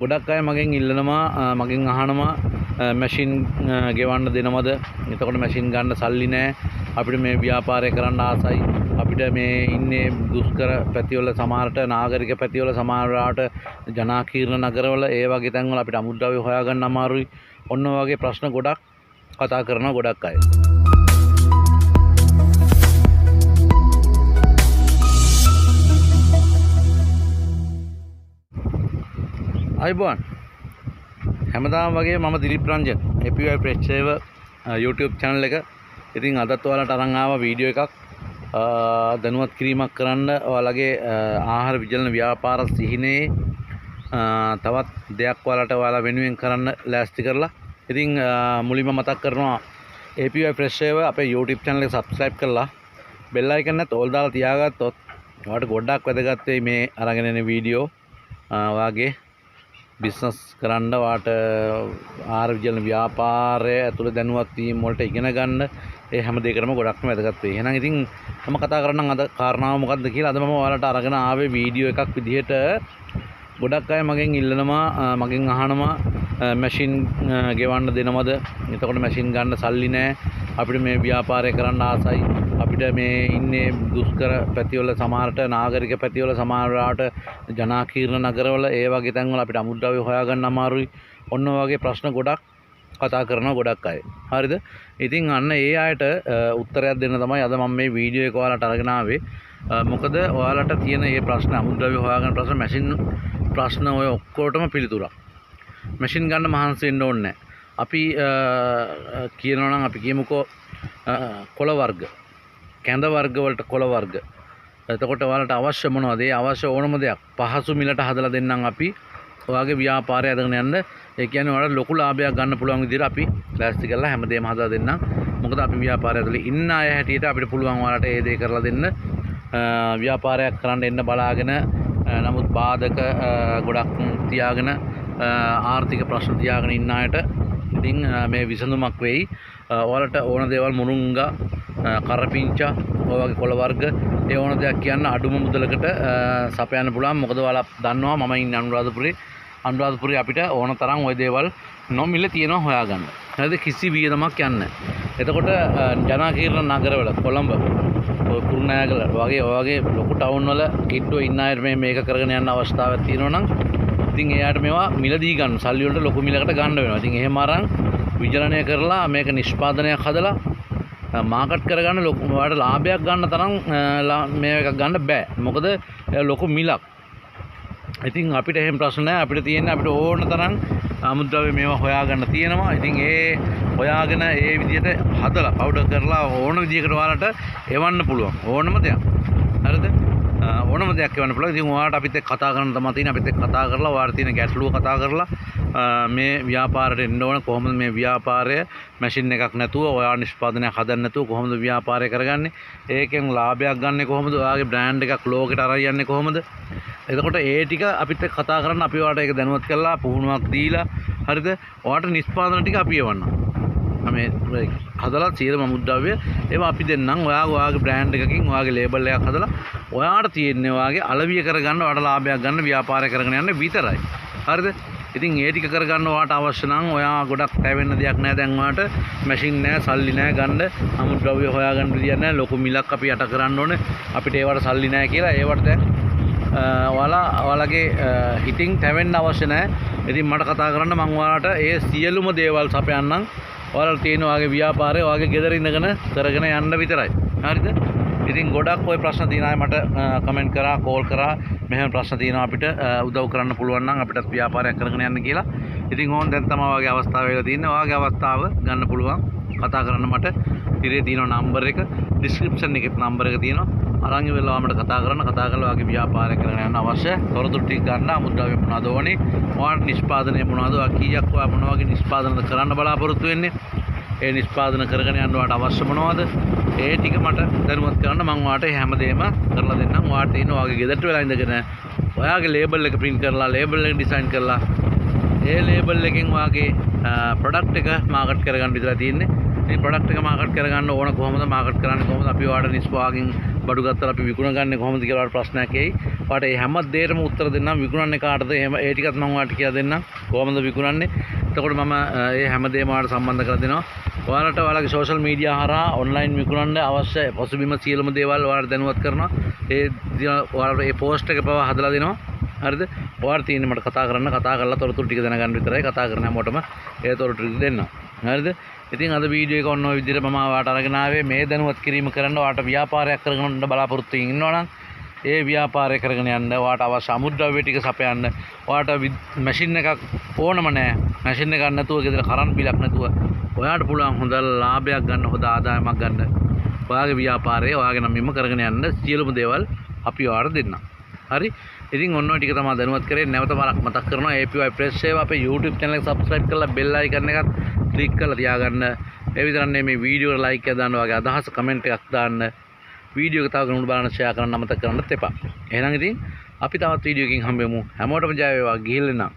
ගොඩක් අය මගෙන් ඉල්ලනවා මගෙන් අහනවා මැෂින් ගෙවන්න දෙනවද? එතකොට මැෂින් ගන්න සල්ලි නැහැ. අපිට මේ ව්‍යාපාරය කරන්න ආසයි. අපිට මේ ඉන්නේ දුෂ්කර පැතිවල සමහරට නාගරික පැතිවල සමහරවට ජනාකීර්ණ නගරවල ඒ වගේ තැන්වල අපිට අමුද්‍රව්‍ය හොයාගන්න අමාරුයි. ඔන්න වගේ ප්‍රශ්න ගොඩක් කතා කරනවා ගොඩක් අය. අයිබෝන් හැමදාම වගේ මම Dilip Ranjan APY Press Saver YouTube channel එක. ඉතින් අදත් ඔයාලට අරන් ආවා වීඩියෝ එකක් දැනුවත් කිරීමක් කරන්න ඔයාලගේ ආහාර විජලන ව්‍යාපාර සිහිනේ තවත් දෙයක් ඔයාලා වෙනුවෙන් කරන්න ලෑස්ති කරලා. ඉතින් මුලින්ම මතක් කරනවා APY Press Saver අපේ YouTube channel එක subscribe කරලා bell icon එකත් ඕල් දාලා තියාගත්තොත් ඔයාලට ගොඩක් වැදගත් වෙයි මේ අරගෙන එන වීඩියෝ වාගේ බිස්නස් කරන්න වාට ආහාර විජලන ව්‍යාපාරය ඇතුළේ දැනුවත් වීම වලට ඉගෙන ගන්න ඒ හැම දෙයකටම ගොඩක්ම වැදගත් වෙයි. එහෙනම් ඉතින් මම කතා කරන්නම් අද කාරණාව මොකක්ද කියලා. අද මම ඔයාලට අරගෙන ආවේ වීඩියෝ එකක් විදිහට ගොඩක් අය මගෙන් ඉල්ලනවා මගෙන් අහනවා මැෂින් ගෙවන්න දෙනවද? එතකොට මැෂින් ගන්න සල්ලි නැහැ. අපිට මේ ව්‍යාපාරය කරන්න ආසයි. අපිට මේ ඉන්නේ දුෂ්කර පැතිවල සමහරට නාගරික පැතිවල සමහරවට ජනාකීර්ණ නගරවල ඒ වගේ තැන්වල අපිට අමුද්‍රව්‍ය හොයාගන්න අමාරුයි. ඔන්න වගේ ප්‍රශ්න ගොඩක් කතා කරනවා ගොඩක් අය. හරිද? ඉතින් අන්න ඒ අයට උත්තරයක් දෙන්න තමයි අද මම මේ වීඩියෝ එක ඔයාලට අරගෙන ආවේ. මොකද ඔයාලට තියෙන මේ ප්‍රශ්න අමුද්‍රව්‍ය හොයාගන්න ප්‍රශ්න මැෂින් ප්‍රශ්න ඔය ඔක්කොටම පිළිතුරක්. මැෂින් ගන්න මහන්සි වෙන්න ඕනේ නැහැ. අපි කියනවා නම් අපි කියමුකෝ කොළ වර්ග කැඳ වර්ග වලට කොළ වර්ග. එතකොට ඔයාලට අවශ්‍ය මොනවද? ඒ අවශ්‍ය ඕනම දෙයක් පහසු මිලට හදලා දෙන්නම් අපි ඔයාගේ ව්‍යාපාරය අදගෙන යන්න. ඒ කියන්නේ ඔයාලට ලොකු ලාභයක් ගන්න පුළුවන් විදිහට අපි ලෑස්ති කරලා හැමදේම හදලා දෙන්නම්. මොකද අපි ව්‍යාපාරය ඇතුලේ ඉන්න අය හැටියට අපිට පුළුවන් ඔයාලට ඒ දේ කරලා දෙන්න. ව්‍යාපාරයක් කරන්න එන්න බලාගෙන නමුත් බාධක ගොඩක් තියාගෙන ආර්ථික ප්‍රශ්න තියාගෙන ඉන්න අයට ඉතින් මේ විසඳුමක් වෙයි. ඔයාලට ඕන දේවල් මුරුංගා කරපිංචා ඔය වගේ කොළ වර්ග ඒ ඕන දෙයක් කියන්න අඩුම මුදලකට සපයන්න පුළුවන්. මොකද ඔයාලා දන්නවා මම ඉන්නේ අනුරාධපුරේ අපිට ඕන තරම් ওই දේවල් නොමිල තියෙනවා හොයාගන්න. හරිද? කිසි වියදමක් යන්නේ. එතකොට ජනාකීර්ණ නගරවල කොළඹ කුරුණෑගල වගේ ලොකු ටවුන් වල කිට්ටුව ඉන්න අයට මේක කරගෙන යන්න අවස්ථාවක් තියෙනවා නම් ඉතින් එයාට මේවා මිලදී ගන්න සල්ලි වලට ලොකු මිලකට ගන්න වෙනවා. ඉතින් එහෙම අරන් විජලනය කරලා මේක නිෂ්පාදනයක් හදලා මාකට් කරගන්න ලොකු ඔයාලට ලාභයක් ගන්න තරම් මේක ගන්න බෑ. මොකද ලොකු මිලක්. ඉතින් අපිට එහෙම ප්‍රශ්න නැහැ. අපිට තියෙන්නේ අපිට ඕන තරම් අමුද්‍රව්‍ය මේවා හොයාගන්න තියෙනවා. ඉතින් ඒ හොයාගෙන ඒ විදිහට හදලා පවුඩර් කරලා ඕන විදිහකට ඔයාලට එවන්න පුළුවන්. ඕනම දෙයක්. හරිද? ඕනම දෙයක් එවන්න පුළුවන්. ඉතින් ඔයාලට අපිත් එක්ක කතා කරන්න තමයි තියෙන්නේ. අපිත් එක්ක කතා කරලා ඔයාලට තියෙන ගැටලුව කතා කරලා මේ ව්‍යාපාරයට එන්න ඕන කොහොමද මේ ව්‍යාපාරය මැෂින් එකක් නැතුව ඔයා නිෂ්පාදනයක් හදන්න නැතුව කොහොමද ව්‍යාපාරය කරගන්නේ? ඒකෙන් ලාභයක් ගන්න කොහොමද? ඔයාගේ බ්‍රෑන්ඩ් එකක් ලෝකෙට අරන් යන්නේ කොහොමද? එතකොට ඒ ටික අපිත් එක්ක කතා කරන්න අපි ඔයාලට ඒක දැනුවත් කරලා පුහුණුවක් දීලා හරිද? ඔයාලට නිෂ්පාදන ටික අපි එවන්නම්. මේ හදලා සියලුම අමුද්‍රව්‍ය ඒවා අපි දෙන්නම්. ඔයාගේ බ්‍රෑන්ඩ් එකකින් ඔයාගේ ලේබල් එකක් හදලා ඔයාට තියෙන්නේ ඔයාගේ අලවිය කරගන්න ඔයාට ලාභයක් ගන්න ව්‍යාපාරය කරගෙන යන්න විතරයි. හරිද? ඉතින් ඒ ටික කරගන්න ඔයාට අවශ්‍ය නම් ඔයා ගොඩක් පැවෙන්න දෙයක් නැහැ. දැන් ඔයාට මැෂින් නැහැ, සල්ලි නැහැ ගන්න, අමුද්‍රව්‍ය හොයාගන්න විදියක් නැහැ. ලොකු මිලක් අපි යට කරන්න ඕනේ. අපිට ඒවට සල්ලි නැහැ කියලා ඒවට දැන් ඔයාලගේ හිතින් තැවෙන්න අවශ්‍ය නැහැ. ඉතින් මට කතා කරන්න මම ඔයාලට ඒ සියලුම දේවල් සපයන්නම්. ඔයාලට තියෙන ඔයාගේ ව්‍යාපාරය ඔයාගේ ගෙදර ඉඳගෙන කරගෙන යන්න විතරයි. හරිද? ඉතින් ගොඩක් ওই ප්‍රශ්න තියෙන අය මට කමෙන්ට් කරා, කෝල් කරා මෙහෙම ප්‍රශ්න තියෙනවා අපිට උදව් කරන්න පුළුවන් නම් අපිටත් ව්‍යාපාරයක් කරගෙන යන්න කියලා. ඉතින් ඕන් දැන් තමයි ඔයාගේ අවස්ථාව වෙලා තියෙන්නේ. ඔයාගේ අවස්ථාව ගන්න පුළුවන්. කතා කරන්න මට ඉතින් තියෙනවා නම්බර් එක ඩිස්ක්‍රිප්ෂන් එකේ නම්බර් එක තියෙනවා. අරන් ඉවරලා මට කතා කරලා ඔයාගේ ව්‍යාපාරය කරගෙන යන්න අවශ්‍ය තොරතුරු ටික ගන්න. අමුද්‍රව්‍ය මොනවද ඕනේ? ඔයාට නිෂ්පාදනය මොනවද? ඔයා කීයක් ඔයා මොන වගේ නිෂ්පාදනද කරන්න බලාපොරොත්තු වෙන්නේ? ඒ නිෂ්පාදන කරගෙන යන්න ඔයාට අවශ්‍ය මොනවද? ඒ ටික මට දැනුවත් කරන්න මම ඔයාට හැමදේම කරලා දෙන්නම්. ඔයාට තියෙන ඔයාගේ ගෙදරට වෙලා ඉඳගෙන ඔයාගේ ලේබල් එක print කරලා ලේබල් එක ඩිසයින් කරලා ඒ ලේබල් එකෙන් ඔයාගේ ප්‍රොඩක්ට් එක මාකට් කරගන්න විතරයි තියෙන්නේ. මේ ප්‍රොඩක්ට් එක මාකට් කරගන්න ඕන කොහොමද මාකට් කරන්නේ කොහොමද අපි ඔයාලට නිෂ්පාදනයෙන් බඩු ගත්තලා අපි විකුණ ගන්නේ කොහොමද කියලා ප්‍රශ්නයක් එයි. ඔයාලට මේ හැම දෙයකටම උත්තර දෙන්නම්. විකුණන්නේ කාටද? එහෙම ඒ ටිකත් මම ඔයාලට කියලා දෙන්නම්. කොහොමද විකුණන්නේ? එතකොට මම මේ හැම දෙයක්ම ඔයාලට සම්බන්ධ කරලා දෙනවා. ඔයාලට ඔයාලගේ සෝෂල් මීඩියා හරහා ඔන්ලයින් විකුණන්න අවශ්‍ය පසුබිම සියලුම දේවල් ඔයාලට දැනුවත් කරනවා. ඔයාලට මේ පෝස්ට් එක පවා හදලා දෙනවා. හරිද? ඔයාලට තියෙන්නේ මට කතා කරලා තොරතුරු ටික දැනගන්න විතරයි. කතා කරන හැමෝටම ඒ තොරතුරු ටික දෙන්නම්. හරිද? ඉතින් අද වීඩියෝ එක ඔන්න ඔය විදිහට මම ඔයාලට අරගෙන ආවේ මේ දැනුවත් කිරීම කරන්න. ඔයාලට ව්‍යාපාරයක් කරගෙන යන්න බලාපොරොත්තු වෙනවා නම් ඒ ව්‍යාපාරය කරගෙන යන්න ඔයාලට අවශ්‍ය අමුද්‍රව්‍ය ටික සපයන්න. ඔයාලට මැෂින් එකක් ඕනම නැහැ. මැෂින් එකක් නැතුව ගෙදර කරන්ට් බිලක් නැතුව ඔයාලට පුළුවන් හොඳ ලාභයක් ගන්න, හොඳ ආදායමක් ගන්න. ඔයාගේ ව්‍යාපාරය ඔයාගේ නමින්ම කරගෙන යන්න සියලුම දේවල් අපි ඔයාලට දෙන්නම්. හරි? ඉතින් ඔන්න ඔය ටික තමයි දැනුවත් කරේ. නැවත වරක් මතක් කරනවා APY ප්‍රෙස් සේව අපේ YouTube channel එක subscribe කරලා bell icon එකත් click කරලා තියාගන්න. ඒ විතරක් නෙමෙයි මේ වීඩියෝ එකට like එකක් දාන්න, ඔයාගේ අදහස comment එකක් දාන්න. වීඩියෝ එක තව කෙනෙකුට බලන්න share කරන්න අමතක කරන්නත් එපා. එහෙනම් ඉතින් අපි තවත් වීඩියෝ එකකින් හම්බෙමු. හැමෝටම ජය වේවා. ගිහිල්ලා